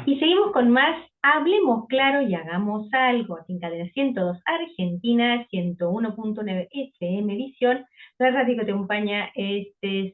Y seguimos con más. Hablemos claro y hagamos algo. Aquí en Cadena 102 Argentina, 101.9 FM Visión. La radio que te acompaña es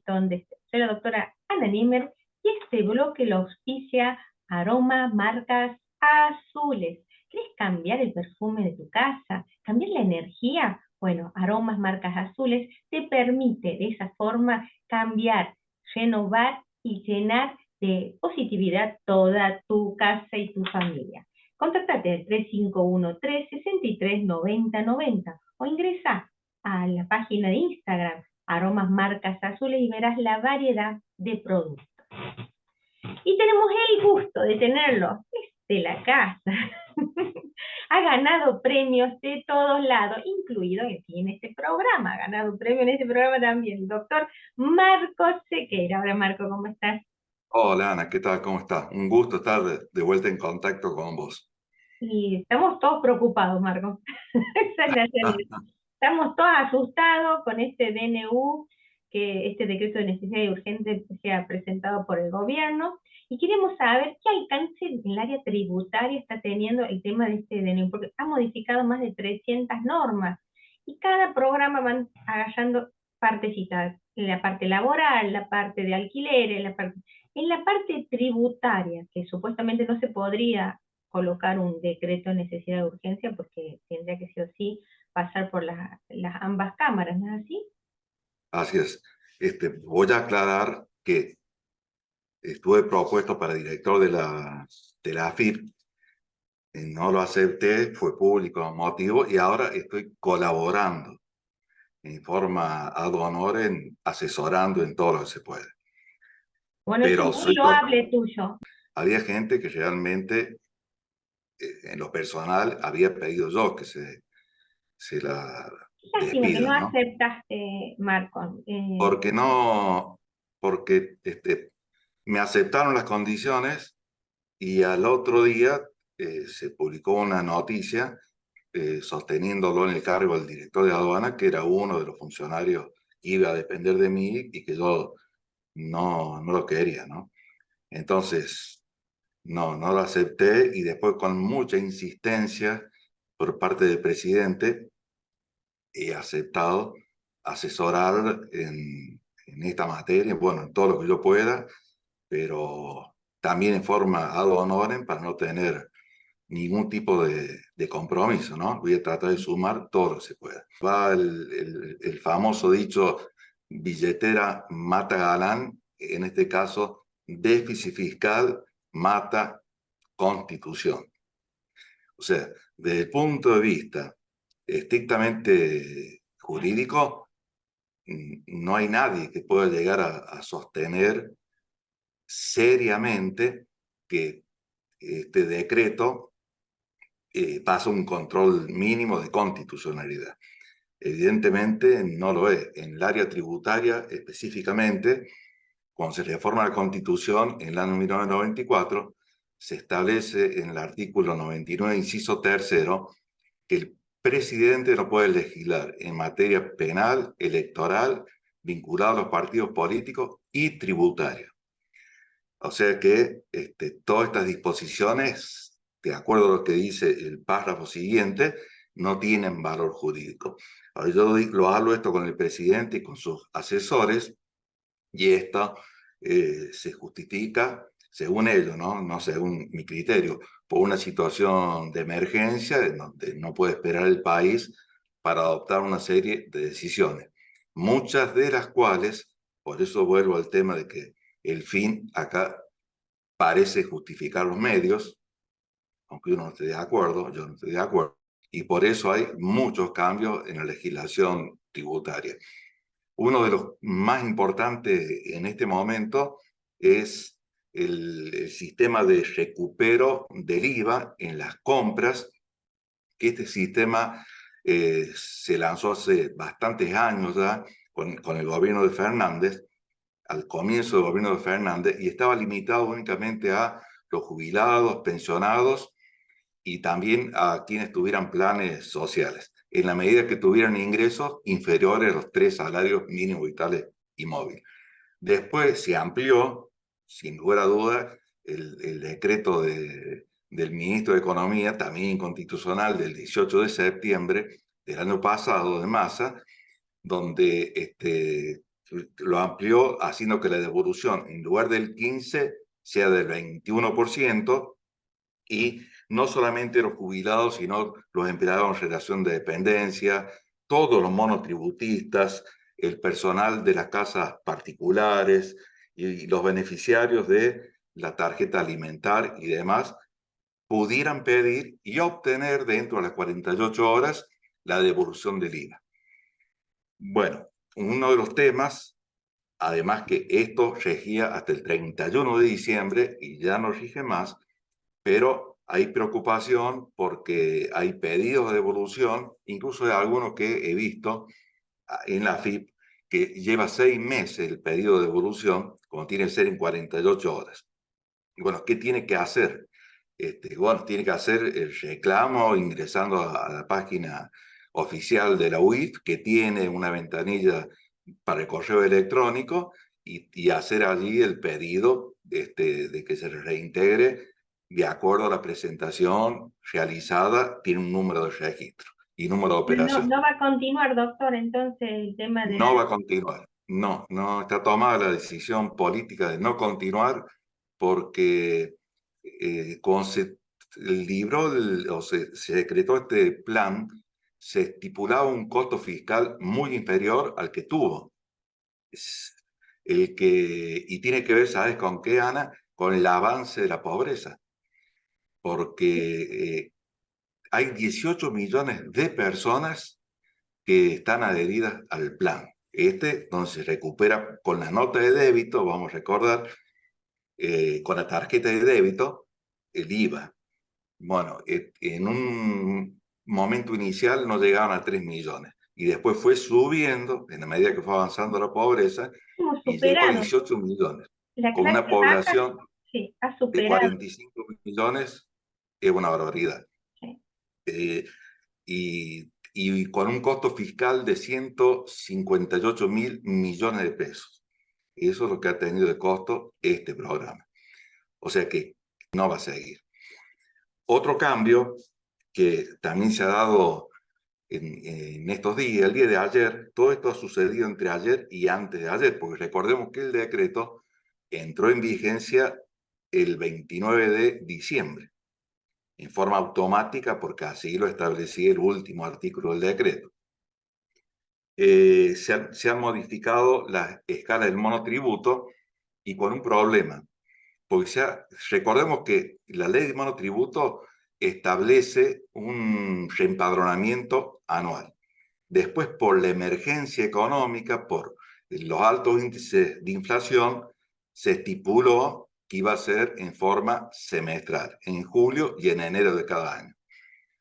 donde soy la doctora Ana Niemer y este bloque lo auspicia Aroma Marcas Azules. ¿Quieres cambiar el perfume de tu casa? ¿Cambiar la energía? Bueno, Aromas Marcas Azules te permite de esa forma cambiar, renovar y llenar de positividad toda tu casa y tu familia. Contáctate al 3513-639090 o ingresa a la página de Instagram Aromas Marcas Azules y verás la variedad de productos. Y tenemos el gusto de tenerlo desde la casa. Ha ganado premios de todos lados, incluido aquí en este programa. Ha ganado premios en este programa también el doctor Marco Sequeira. Ahora, Marco, ¿cómo estás? Hola Ana, ¿qué tal? ¿Cómo estás? Un gusto estar de vuelta en contacto con vos. Y estamos todos preocupados, Marco. Esa es la realidad. Estamos todos asustados con este DNU, que este decreto de necesidad y urgente se ha presentado por el gobierno, y queremos saber qué alcance en el área tributaria está teniendo el tema de este DNU, porque ha modificado más de 300 normas, y cada programa van agarrando partecitas, la parte laboral, la parte de alquileres, en la parte tributaria, que supuestamente no se podría colocar un decreto de necesidad de urgencia porque tendría que sí o sí pasar por las ambas cámaras, ¿no es así? Así es. Voy a aclarar que estuve propuesto para director de la AFIP, no lo acepté, fue público motivo, y ahora estoy colaborando en forma ad honorem, asesorando en todo lo que se puede. Bueno, eso es Pero muy loable tuyo. había gente que realmente, en lo personal, había pedido yo que se la Qué lástima que despida, no ¿no? aceptaste, Marco. Porque no, porque me aceptaron las condiciones y al otro día se publicó una noticia sosteniéndolo en el cargo del director de aduana, que era uno de los funcionarios que iba a depender de mí y que yo no lo quería, ¿no? Entonces, no lo acepté y después con mucha insistencia por parte del presidente he aceptado asesorar en esta materia, bueno, en todo lo que yo pueda, pero también en forma ad honorem para no tener ningún tipo de compromiso, ¿no? Voy a tratar de sumar todo lo que se pueda. Va el famoso dicho, billetera mata galán, en este caso, déficit fiscal mata constitución. O sea, desde el punto de vista estrictamente jurídico, no hay nadie que pueda llegar a sostener seriamente que este decreto pasa un control mínimo de constitucionalidad. Evidentemente no lo es. En el área tributaria específicamente, cuando se reforma la Constitución en el año 1994, se establece en el artículo 99, inciso tercero, que el presidente no puede legislar en materia penal, electoral, vinculada a los partidos políticos y tributaria. O sea que todas estas disposiciones, de acuerdo a lo que dice el párrafo siguiente, no tienen valor jurídico. Ahora, yo lo hablo esto con el presidente y con sus asesores, y esto se justifica, según ellos, ¿no? No según mi criterio, por una situación de emergencia en donde no puede esperar el país para adoptar una serie de decisiones, muchas de las cuales, por eso vuelvo al tema de que el fin acá parece justificar los medios, aunque uno no esté de acuerdo, yo no estoy de acuerdo, y por eso hay muchos cambios en la legislación tributaria. Uno de los más importantes en este momento es el sistema de recupero del IVA en las compras, que este sistema se lanzó hace bastantes años ya con el gobierno de Fernández, al comienzo del gobierno de Fernández, y estaba limitado únicamente a los jubilados, pensionados y también a quienes tuvieran planes sociales, en la medida que tuvieran ingresos inferiores a los 3 salarios mínimos vitales y móviles. Después se amplió, sin lugar a dudas, el decreto del ministro de Economía, también inconstitucional, del 18 de septiembre del año pasado, de Massa, donde lo amplió haciendo que la devolución, en lugar del 15%, sea del 21%, y no solamente los jubilados, sino los empleados en relación de dependencia, todos los monotributistas, el personal de las casas particulares y los beneficiarios de la tarjeta alimentar y demás, pudieran pedir y obtener dentro de las 48 horas la devolución del IVA. Bueno, uno de los temas, además que esto regía hasta el 31 de diciembre y ya no rige más, pero hay preocupación porque hay pedidos de devolución, incluso de algunos que he visto en la AFIP, que lleva 6 meses el pedido de devolución, como tiene que ser en 48 horas. Y bueno, ¿qué tiene que hacer? Bueno, tiene que hacer el reclamo ingresando a la página oficial de la UIF, que tiene una ventanilla para el correo electrónico, y hacer allí el pedido de que se reintegre de acuerdo a la presentación realizada, tiene un número de registro y número de No, operación. no va a continuar, doctor, entonces el tema de la... No va a continuar. No, no está tomada la decisión política de no continuar porque cuando se libró o se decretó este plan, se estipulaba un costo fiscal muy inferior al que tuvo. Y tiene que ver, ¿sabes con qué, Ana? Con el avance de la pobreza. Porque hay 18 millones de personas que están adheridas al plan. Donde se recupera con la nota de débito, vamos a recordar, con la tarjeta de débito, el IVA. Bueno, en un momento inicial no llegaban a 3 millones y después fue subiendo en la medida que fue avanzando la pobreza Hemos y llegó a superado. 18 millones. La Con una clase baja, población sí, ha de superado. 45 millones es una barbaridad. Sí. Eh, y con un costo fiscal de 158.000 millones de pesos. Eso es lo que ha tenido de costo este programa. O sea que no va a seguir. Otro cambio que también se ha dado en estos días, el día de ayer, todo esto ha sucedido entre ayer y antes de ayer, porque recordemos que el decreto entró en vigencia el 29 de diciembre, en forma automática, porque así lo establecía el último artículo del decreto. Se han modificado las escalas del monotributo y con un problema, porque recordemos que la ley de monotributo establece un reempadronamiento anual. Después, por la emergencia económica, por los altos índices de inflación, se estipuló que iba a ser en forma semestral, en julio y en enero de cada año,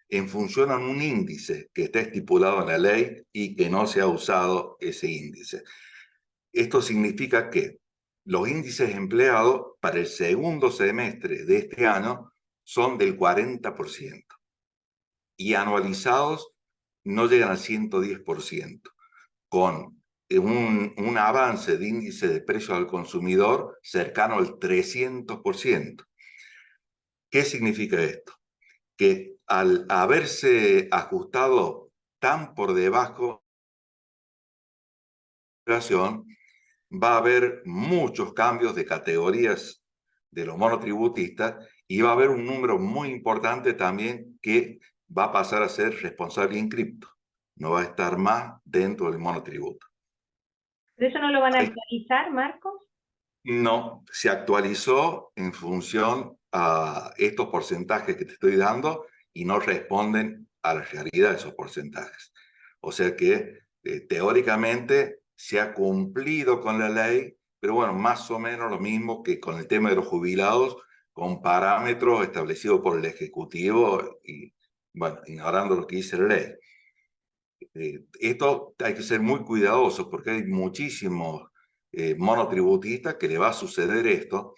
en función a un índice que está estipulado en la ley y que no se ha usado ese índice. Esto significa que los índices empleados para el segundo semestre de este año son del 40% y anualizados no llegan al 110%, con un avance de índice de precios al consumidor cercano al 300%. ¿Qué significa esto? Que al haberse ajustado tan por debajo de la inflación, va a haber muchos cambios de categorías de los monotributistas y va a haber un número muy importante también que va a pasar a ser responsable inscripto. No va a estar más dentro del monotributo. ¿Pero eso no lo van a actualizar, Marcos? No, se actualizó en función a estos porcentajes que te estoy dando y no responden a la realidad de esos porcentajes. O sea que teóricamente se ha cumplido con la ley, pero bueno, más o menos lo mismo que con el tema de los jubilados, con parámetros establecidos por el Ejecutivo y, bueno, ignorando lo que dice la ley. Esto hay que ser muy cuidadoso porque hay muchísimos monotributistas que le va a suceder esto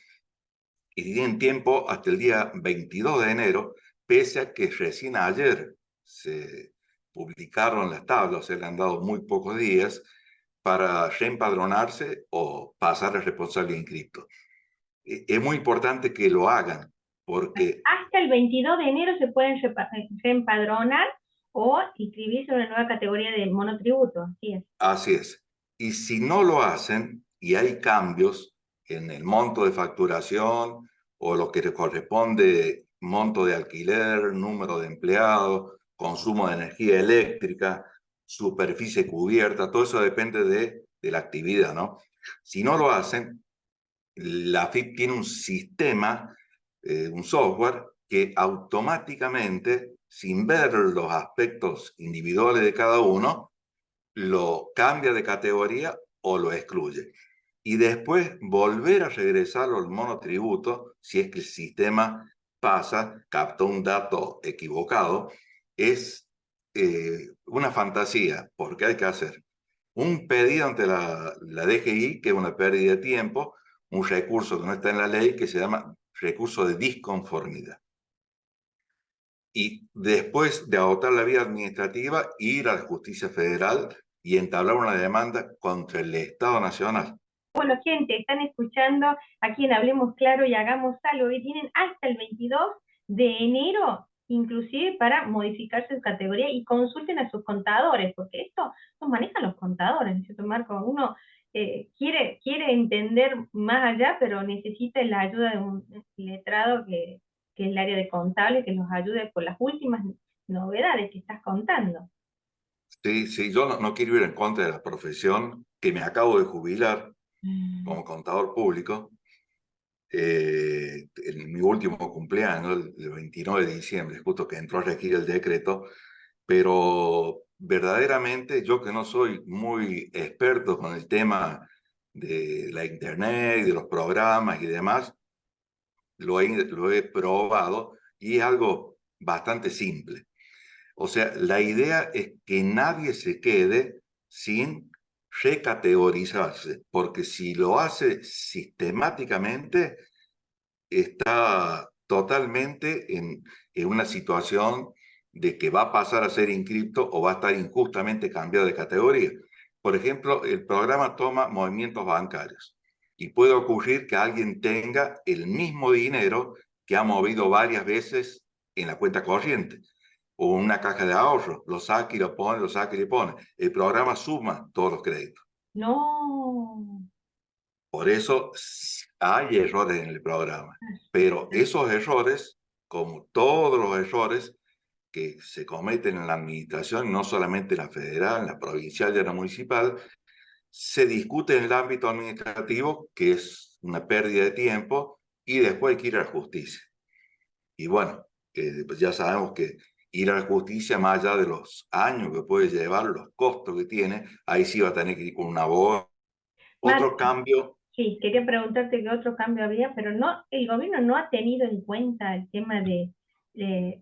y tienen tiempo hasta el día 22 de enero, pese a que recién ayer se publicaron las tablas, se le han dado muy pocos días para reempadronarse o pasar al responsable inscripto. es muy importante que lo hagan, porque Hasta el 22 de enero se pueden reempadronar o inscribirse en una nueva categoría de monotributo, así es. así es. Y si no lo hacen y hay cambios en el monto de facturación o lo que le corresponde, monto de alquiler, número de empleados, consumo de energía eléctrica, superficie cubierta, todo eso depende de la actividad, ¿no? Si no lo hacen, la AFIP tiene un sistema, un software que automáticamente, sin ver los aspectos individuales de cada uno, lo cambia de categoría o lo excluye. Y después volver a regresarlo al monotributo, si es que el sistema pasa, capta un dato equivocado, es una fantasía, porque hay que hacer un pedido ante la DGI, que es una pérdida de tiempo, un recurso que no está en la ley, que se llama recurso de disconformidad. Y después de agotar la vía administrativa, ir a la justicia federal y entablar una demanda contra el Estado Nacional. Bueno, gente, están escuchando aquí en Hablemos Claro y Hagamos Algo, y tienen hasta el 22 de enero, inclusive para modificar su categoría, y consulten a sus contadores, porque esto lo manejan los contadores, ¿no es cierto, Marco? Uno quiere entender más allá, pero necesita la ayuda de un letrado que es el área de contable, que nos ayude con las últimas novedades que estás contando. Sí, sí, yo no quiero ir en contra de la profesión, que me acabo de jubilar como contador público, en mi último cumpleaños, el 29 de diciembre, justo que entró a regir el decreto, pero verdaderamente yo, que no soy muy experto con el tema de la internet, de los programas y demás, lo he probado y es algo bastante simple. O sea, la idea es que nadie se quede sin recategorizarse, porque si lo hace sistemáticamente, está totalmente en una situación de que va a pasar a ser inscripto o va a estar injustamente cambiado de categoría. Por ejemplo, el programa toma movimientos bancarios y puede ocurrir que alguien tenga el mismo dinero que ha movido varias veces en la cuenta corriente o en una caja de ahorro. Lo saca y lo pone, lo saca y le pone. El programa suma todos los créditos. No. Por eso hay errores en el programa, pero esos errores, como todos los errores que se cometen en la administración, no solamente en la federal, en la provincial y en la municipal, se discute en el ámbito administrativo, que es una pérdida de tiempo, y después hay que ir a la justicia. Y bueno, pues ya sabemos que ir a la justicia, más allá de los años que puede llevar, los costos que tiene, ahí sí va a tener que ir con un abogado. Otro Marco, cambio. sí, quería preguntarte qué otro cambio había, pero no, el gobierno no ha tenido en cuenta el tema de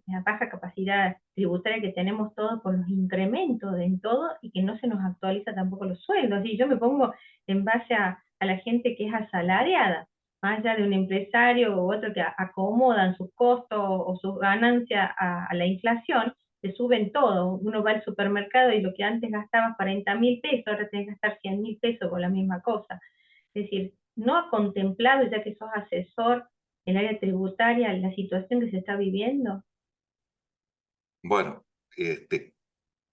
la baja capacidad tributaria que tenemos todos por los incrementos en todo, y que no se nos actualiza tampoco los sueldos. Y yo me pongo en base a la gente que es asalariada, más allá de un empresario u otro que acomodan sus costos o sus ganancias a la inflación, se suben todo. Uno va al supermercado y lo que antes gastaba 40.000 pesos, ahora tenés que gastar 100.000 pesos con la misma cosa. Es decir, no ha contemplado, ya que sos asesor en el área tributaria, la situación que se está viviendo. Bueno,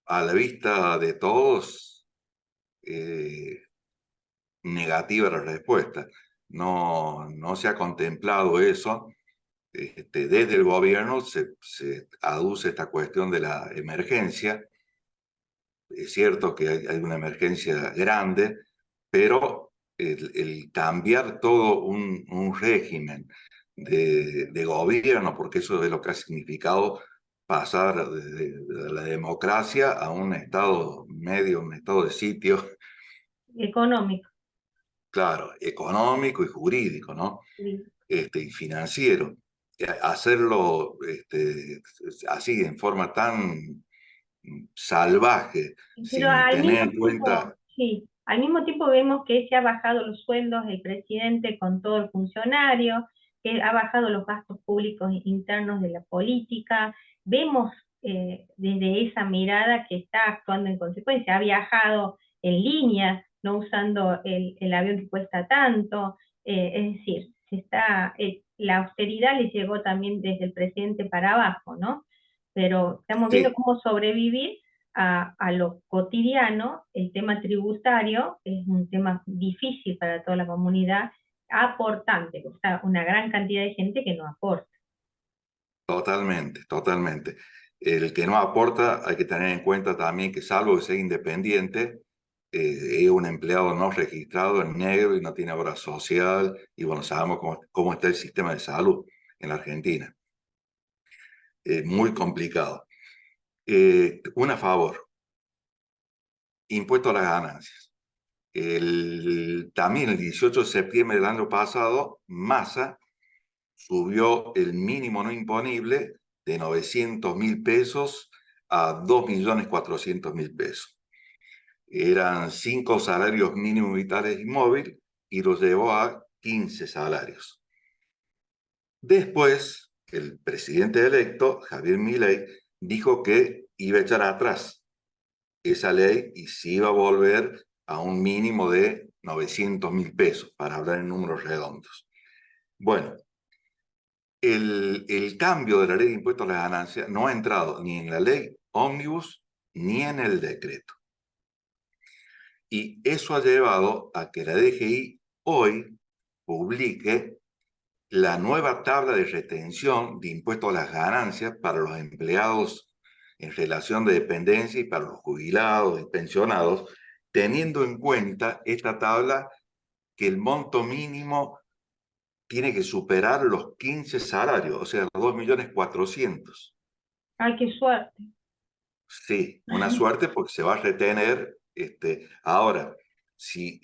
a la vista de todos, eh, negativa la respuesta. No se ha contemplado eso. Desde el gobierno se aduce esta cuestión de la emergencia. Es cierto que hay una emergencia grande, pero el cambiar todo un régimen de gobierno, porque eso es lo que ha significado pasar de la democracia a un estado medio, un estado de sitio, Económico. claro, económico y jurídico, ¿no? Sí. Y financiero. Hacerlo así, en forma tan salvaje, Pero sin al tener mismo en tiempo, cuenta. sí, al mismo tiempo vemos que se ha bajado los sueldos del presidente con todo el funcionario, que ha bajado los gastos públicos internos de la política. Vemos desde esa mirada que está actuando en consecuencia. Ha viajado en línea, no usando el avión que cuesta tanto. Es decir, la austeridad le llegó también desde el presidente para abajo, ¿no? Pero estamos viendo Sí, cómo sobrevivir a lo cotidiano. El tema tributario es un tema difícil para toda la comunidad, aportante, o sea, una gran cantidad de gente que no aporta. totalmente, totalmente. El que no aporta, hay que tener en cuenta también que salvo que sea independiente, es un empleado no registrado en negro y no tiene obra social. Y bueno, sabemos cómo está el sistema de salud en la Argentina. Muy complicado. Un a favor, impuesto a las ganancias. También el 18 de septiembre del año pasado, Massa subió el mínimo no imponible de 900.000 pesos a 2.400.000 pesos. Eran 5 salarios mínimos vitales y móvil y los llevó a 15 salarios. Después, el presidente electo, Javier Milei, dijo que iba a echar atrás esa ley y se iba a volver a un mínimo de 900.000 pesos, para hablar en números redondos. Bueno, el cambio de la ley de impuestos a las ganancias no ha entrado ni en la ley ómnibus ni en el decreto. Y eso ha llevado a que la DGI hoy publique la nueva tabla de retención de impuestos a las ganancias para los empleados en relación de dependencia y para los jubilados y pensionados, teniendo en cuenta esta tabla que el monto mínimo tiene que superar los 15 salarios, o sea, los 2.400.000. Ay, qué suerte. Sí, una suerte porque se va a retener. Ahora, si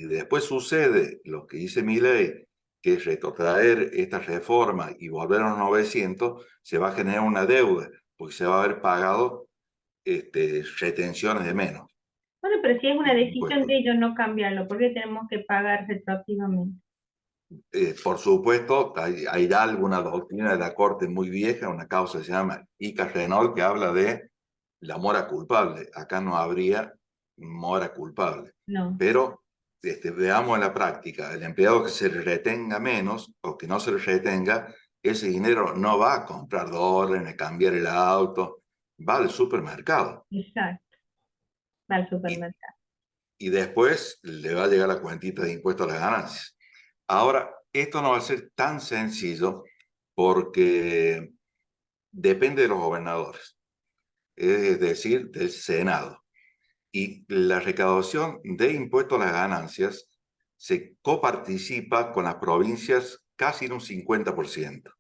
después sucede lo que dice mi ley, que es retrotraer esta reforma y volver a los 900, se va a generar una deuda, porque se va a haber pagado retenciones de menos Bueno, pero si es una en decisión impuestos. de ellos no cambiarlo, ¿por qué tenemos que pagar retroactivamente? Por supuesto, hay alguna doctrina de la Corte muy vieja, una causa que se llama Ica Renault, que habla de la mora culpable. Acá no habría mora culpable. No, Pero veamos en la práctica, el empleado que se le retenga menos o que no se le retenga, ese dinero no va a comprar dólares, a cambiar el auto, va al supermercado. exacto, va al Y, supermercado. y después le va a llegar la cuentita de impuestos a las ganancias. Ahora, esto no va a ser tan sencillo porque depende de los gobernadores, es decir, del Senado. Y la recaudación de impuestos a las ganancias se coparticipa con las provincias casi en un 50%,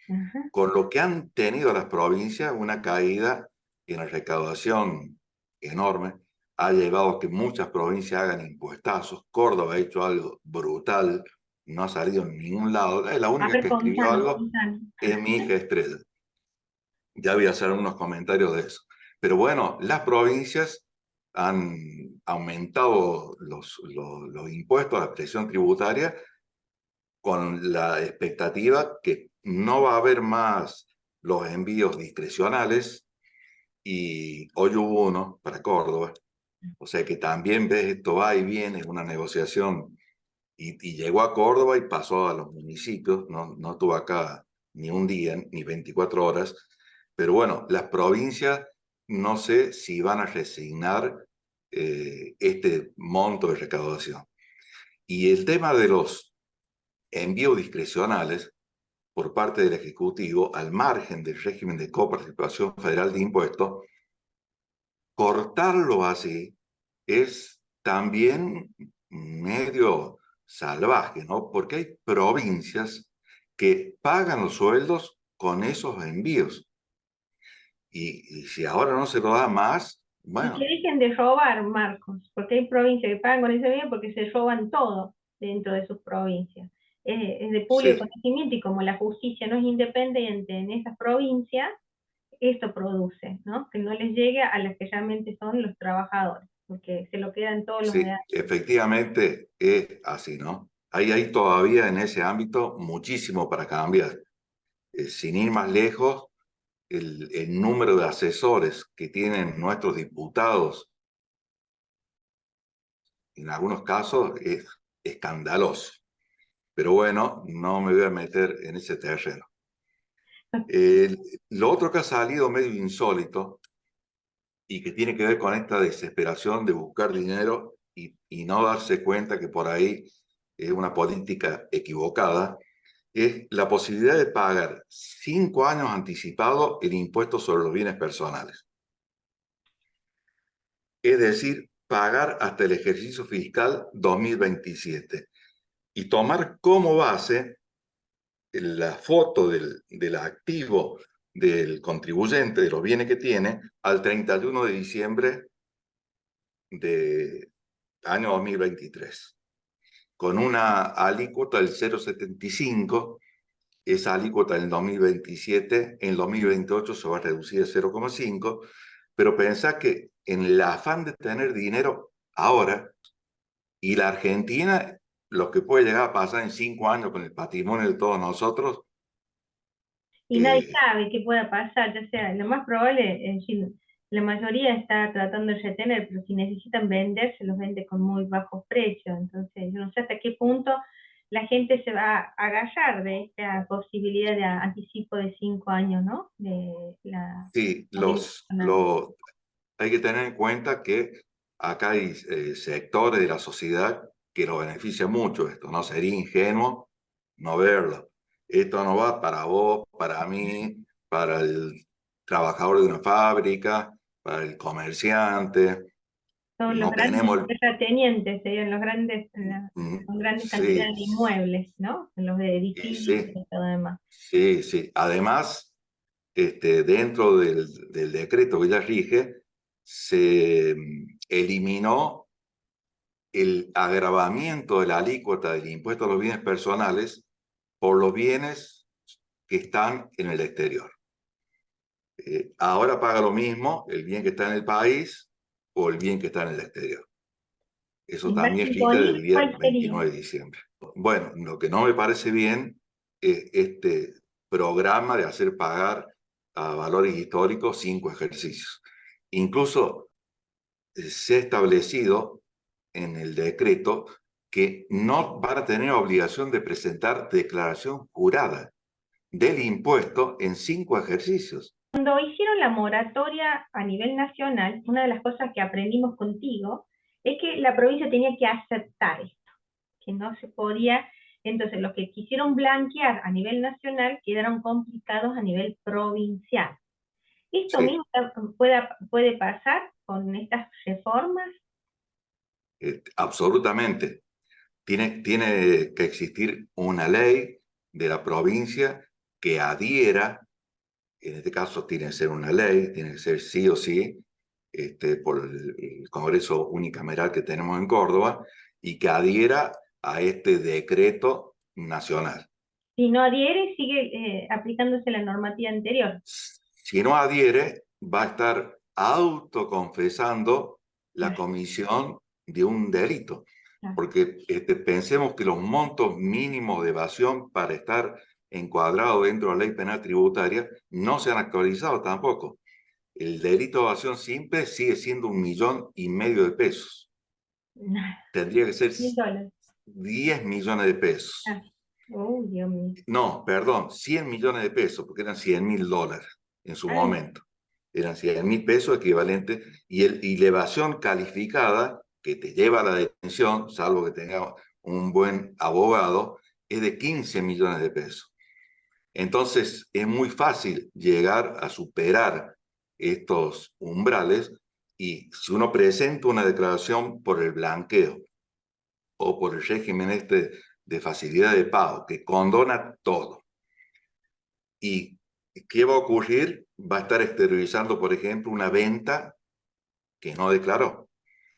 Ajá. con lo que han tenido las provincias una caída en la recaudación enorme. Ha llevado a que muchas provincias hagan impuestazos. Córdoba ha hecho algo brutal, no ha salido en ningún lado. La A única ver, que escribió contanos, algo contanos. es mi hija Estrella. Ya voy a hacer unos comentarios de eso. Pero bueno, las provincias han aumentado los impuestos, la presión tributaria, con la expectativa que no va a haber más los envíos discrecionales, y hoy hubo uno para Córdoba. O sea que también ves, esto va y viene, es una negociación, y llegó a Córdoba y pasó a los municipios, no estuvo acá ni un día, ni 24 horas. Pero bueno, las provincias no sé si van a resignar este monto de recaudación. Y el tema de los envíos discrecionales por parte del Ejecutivo, al margen del régimen de coparticipación federal de impuestos, cortarlo así es también medio salvaje, ¿no? Porque hay provincias que pagan los sueldos con esos envíos. Y si ahora no se lo da más, Y que bueno, dejen de robar, Marcos, porque hay provincias que pagan con ese bien porque se roban todo dentro de sus provincias. Es de público sí, conocimiento y como la justicia no es independiente en esas provincias, esto produce, ¿no? Que no les llegue a las que realmente son los trabajadores, porque se lo quedan todos los sí, medallas. efectivamente es así, ¿no? Hay todavía en ese ámbito muchísimo para cambiar. Sin ir más lejos, el número de asesores que tienen nuestros diputados en algunos casos es escandaloso. Pero bueno, no me voy a meter en ese terreno. Eh, lo otro que ha salido medio insólito y que tiene que ver con esta desesperación de buscar dinero y no darse cuenta que por ahí es una política equivocada, es la posibilidad de pagar 5 años anticipado el impuesto sobre los bienes personales. Es decir, pagar hasta el ejercicio fiscal 2027 y tomar como base la foto del activo del contribuyente, de los bienes que tiene, al 31 de diciembre de año 2023, con una alícuota del 0,75. Esa alícuota en el 2027, en el 2028 se va a reducir a 0,5, pero pensá que en el afán de tener dinero ahora, y la Argentina, lo que puede llegar a pasar en 5 años con el patrimonio de todos nosotros, Y nadie eh, sabe qué pueda pasar, ya sea, lo más probable, en fin, la mayoría está tratando de retener, pero si necesitan vender, se los vende con muy bajos precios. Entonces, yo no sé hasta qué punto la gente se va a agarrar de esta posibilidad de anticipo de 5 años, ¿no? De sí, los bienes personales. hay que tener en cuenta que acá hay sectores de la sociedad que lo benefician mucho esto, ¿no? Sería ingenuo no verlo. Esto no va para vos, para mí, para el trabajador de una fábrica, para el comerciante. Son los No grandes tenemos terratenientes, serían los grandes, son grandes sí, cantidades de inmuebles, ¿no? Los de y edificios sí, y todo demás. sí, sí. Además, dentro del decreto que ya rige, se eliminó el agravamiento de la alícuota del impuesto a los bienes personales por los bienes que están en el exterior. Ahora paga lo mismo el bien que está en el país o el bien que está en el exterior. Eso ¿Y más también rige imponible del día cuál sería? 29 de diciembre. Bueno, lo que no me parece bien es este programa de hacer pagar a valores históricos 5 ejercicios. Incluso se ha establecido en el decreto que no van a tener obligación de presentar declaración jurada del impuesto en 5 ejercicios. Cuando hicieron la moratoria a nivel nacional, una de las cosas que aprendimos contigo es que la provincia tenía que aceptar esto, que no se podía. Entonces, los que quisieron blanquear a nivel nacional quedaron complicados a nivel provincial. ¿Esto Sí, mismo puede pasar con estas reformas? absolutamente. Tiene que existir una ley de la provincia que adhiera, en este caso tiene que ser una ley, tiene que ser sí o sí, por el Congreso unicameral que tenemos en Córdoba, y que adhiera a este decreto nacional. Si no adhiere, sigue aplicándose la normativa anterior. Si no adhiere, va a estar autoconfesando la Ah, comisión de un delito. ah. Porque pensemos que los montos mínimos de evasión para estar encuadrado dentro de la ley penal tributaria no se han actualizado tampoco. El delito de evasión simple sigue siendo 1,5 millones de pesos. Tendría que ser $1.000. 10 millones de pesos. Ah, oh, Dios mío. No, perdón, 100 millones de pesos, porque eran 100.000 dólares en su Ah, momento. Eran 100.000 pesos equivalentes, y la evasión calificada que te lleva a la detención, salvo que tenga un buen abogado, es de 15 millones de pesos. Entonces, es muy fácil llegar a superar estos umbrales, y si uno presenta una declaración por el blanqueo o por el régimen de facilidad de pago, que condona todo. ¿Y qué va a ocurrir? Va a estar exteriorizando, por ejemplo, una venta que no declaró.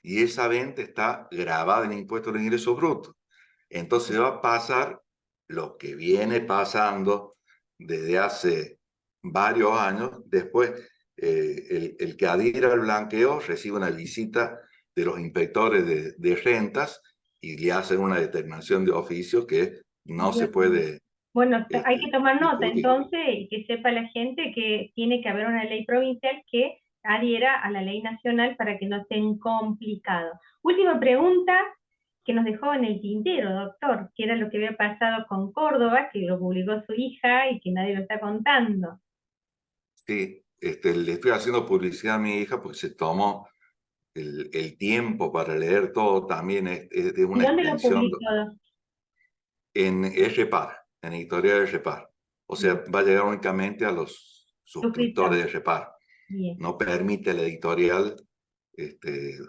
Y esa venta está grabada en impuesto al ingreso bruto. Entonces va a pasar lo que viene pasando desde hace varios años. Después, el que adhiera al blanqueo recibe una visita de los inspectores de rentas y le hacen una determinación de oficio que no se Dios mío. puede Bueno, hay que tomar nota discutir. entonces y que sepa la gente que tiene que haber una ley provincial que adhiera a la ley nacional para que no estén complicados. Última pregunta, que nos dejó en el tintero, doctor, que era lo que había pasado con Córdoba, que lo publicó su hija y que nadie lo está contando. Sí, le estoy haciendo publicidad a mi hija porque se tomó el tiempo para leer todo, también es de ¿Y una dónde lo extensión publicó? en RPAR, en editorial de RPAR. O sea, Bien, va a llegar únicamente a los suscriptor. suscriptores de RPAR. Bien. No permite la editorial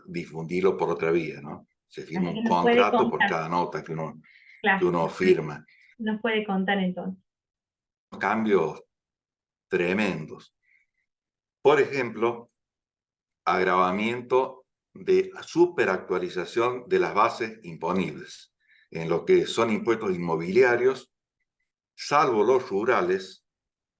difundirlo por otra vía, ¿no? Se firma Así un que nos puede contrato por contar, cada nota que claro, uno firma. nos puede contar entonces. Cambios tremendos. Por ejemplo, agravamiento de superactualización de las bases imponibles en lo que son impuestos inmobiliarios, salvo los rurales,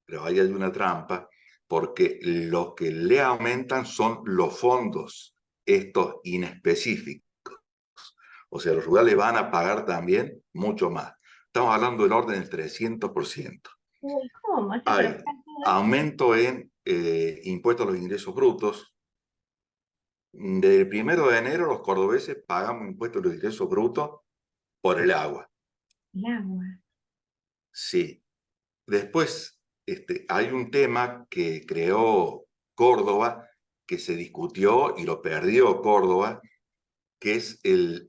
pero ahí hay una trampa, porque lo que le aumentan son los fondos, estos inespecíficos. O sea, los rurales van a pagar también mucho más. Estamos hablando del orden del 300%. Uy, ¿cómo? ¿Así para Hay acá todo eso? aumento en impuestos a los ingresos brutos. Del 1 de enero los cordobeses pagamos impuestos a los ingresos brutos por el agua. El agua. Sí. Después, hay un tema que creó Córdoba, que se discutió y lo perdió Córdoba, que es el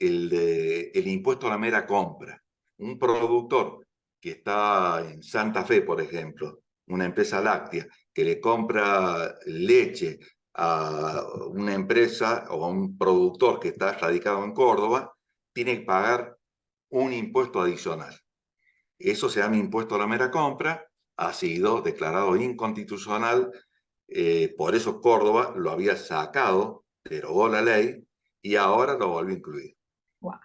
impuesto a la mera compra. Un productor que está en Santa Fe, por ejemplo, una empresa láctea, que le compra leche a una empresa o a un productor que está radicado en Córdoba, tiene que pagar un impuesto adicional. Eso se llama impuesto a la mera compra, ha sido declarado inconstitucional, por eso Córdoba lo había sacado, derogó la ley y ahora lo volvió a incluir. Guau.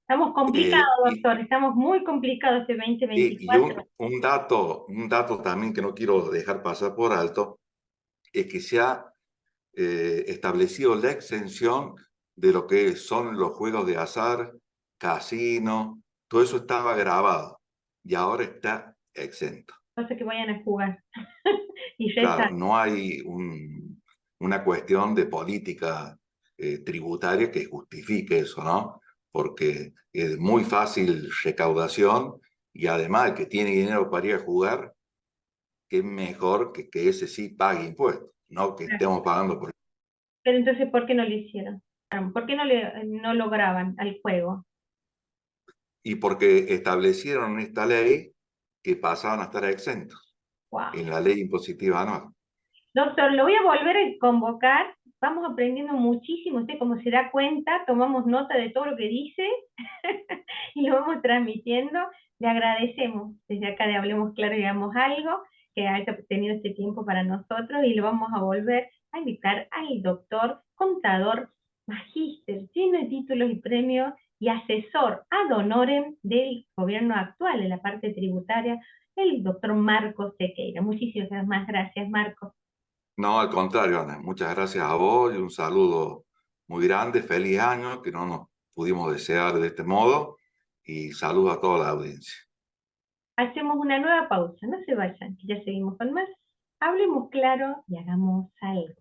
Estamos Eh, complicados, y, doctor. Estamos muy complicados este y 2024. un dato también que no quiero dejar pasar por alto, es que se ha establecido la exención de lo que son los juegos de azar, casino, todo eso estaba grabado y ahora está exento. No sé que vayan a jugar. Y Claro, rezar. no hay una cuestión de política tributaria que justifique eso, ¿no? Porque es muy fácil recaudación y además el que tiene dinero para ir a jugar, que es mejor que ese sí pague impuestos, no que estemos pagando por... Pero entonces, ¿por qué no lo hicieron? ¿Por qué no lo graban al juego? Y porque establecieron en esta ley que pasaban a estar exentos Wow. en la ley impositiva anual. Doctor, lo voy a volver a convocar. Vamos aprendiendo muchísimo. Usted, como se da cuenta, tomamos nota de todo lo que dice y lo vamos transmitiendo. Le agradecemos desde acá de Hablemos Claro y Hagamos Algo, que haya tenido este tiempo para nosotros y lo vamos a volver a invitar al doctor, contador, magíster, lleno de títulos y premios y asesor ad honorem del gobierno actual en la parte tributaria, el doctor Marcos Sequeira. Muchísimas más gracias, Marcos. No, al contrario, Ana, muchas gracias a vos y un saludo muy grande, feliz año, que no nos pudimos desear de este modo, y saludo a toda la audiencia. Hacemos una nueva pausa, no se vayan, que ya seguimos con más. Hablemos claro y hagamos algo.